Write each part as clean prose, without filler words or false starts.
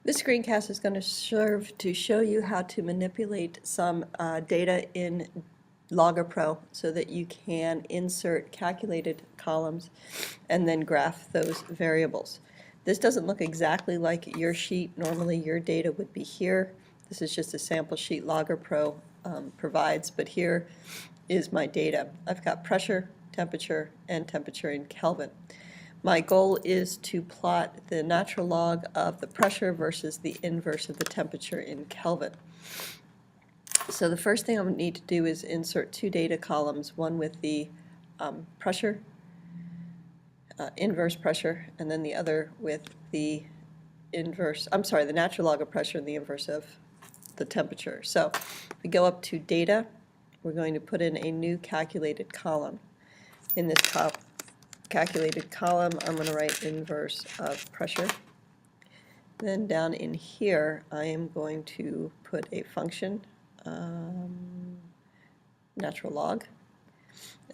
This screencast is going to serve to show you how to manipulate some data in LoggerPro so that you can insert calculated columns and then graph those variables. This doesn't look exactly like your sheet. Normally your data would be here. This is just a sample sheet LoggerPro provides, but here is my data. I've got pressure, temperature, and temperature in Kelvin. My goal is to plot the natural log of the pressure versus the inverse of the temperature in Kelvin. So the first thing I'm going to need to do is insert two data columns, one with the pressure, inverse pressure, and then the other with the the natural log of pressure and the inverse of the temperature. So if we go up to data, we're going to put in a new calculated column. In this calculated column, I'm going to write inverse of pressure. Then down in here, I am going to put a function, natural log.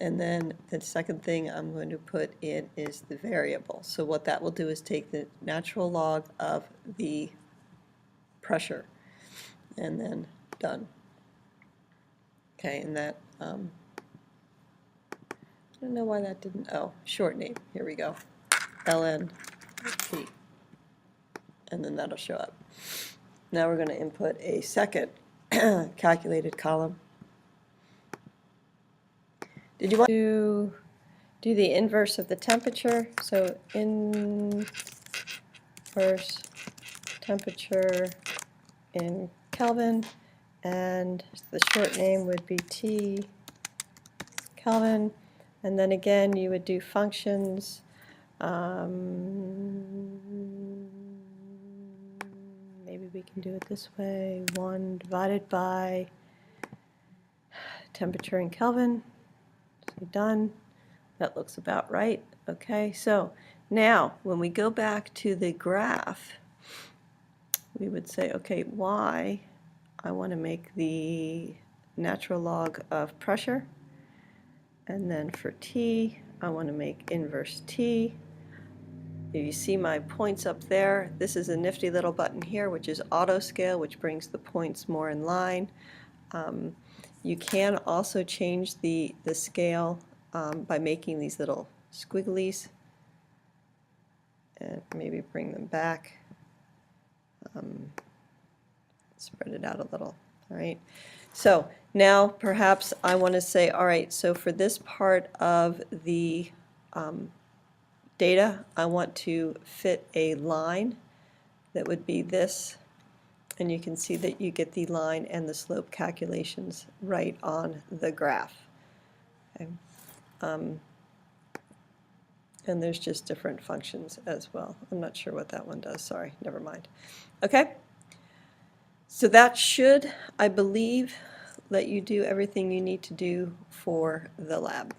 And then the second thing I'm going to put in is the variable. So what that will do is take the natural log of the pressure and then done. Okay, and that, I don't know why that didn't, oh, short name, here we go, LNP, and then that'll show up. Now we're going to input a second calculated column. Did you want to do the inverse of the temperature? So inverse temperature in Kelvin, and the short name would be T Kelvin, and then again you would do functions, maybe we can do it this way, 1 divided by temperature in Kelvin. So done. That looks about right. Okay, so now when we go back to the graph, we would say, okay, y, I want to make the natural log of pressure, and then for t, I want to make inverse t. If you see my points up there, this is a nifty little button here, which is auto scale, which brings the points more in line. You can also change the scale by making these little squigglies and maybe bring them back. Spread it out a little. All right. So now perhaps I want to say, all right, so for this part of the data, I want to fit a line that would be this. And you can see that you get the line and the slope calculations right on the graph. Okay. And there's just different functions as well. I'm not sure what that one does. Sorry, never mind. Okay. So that should, I believe, let you do everything you need to do for the lab.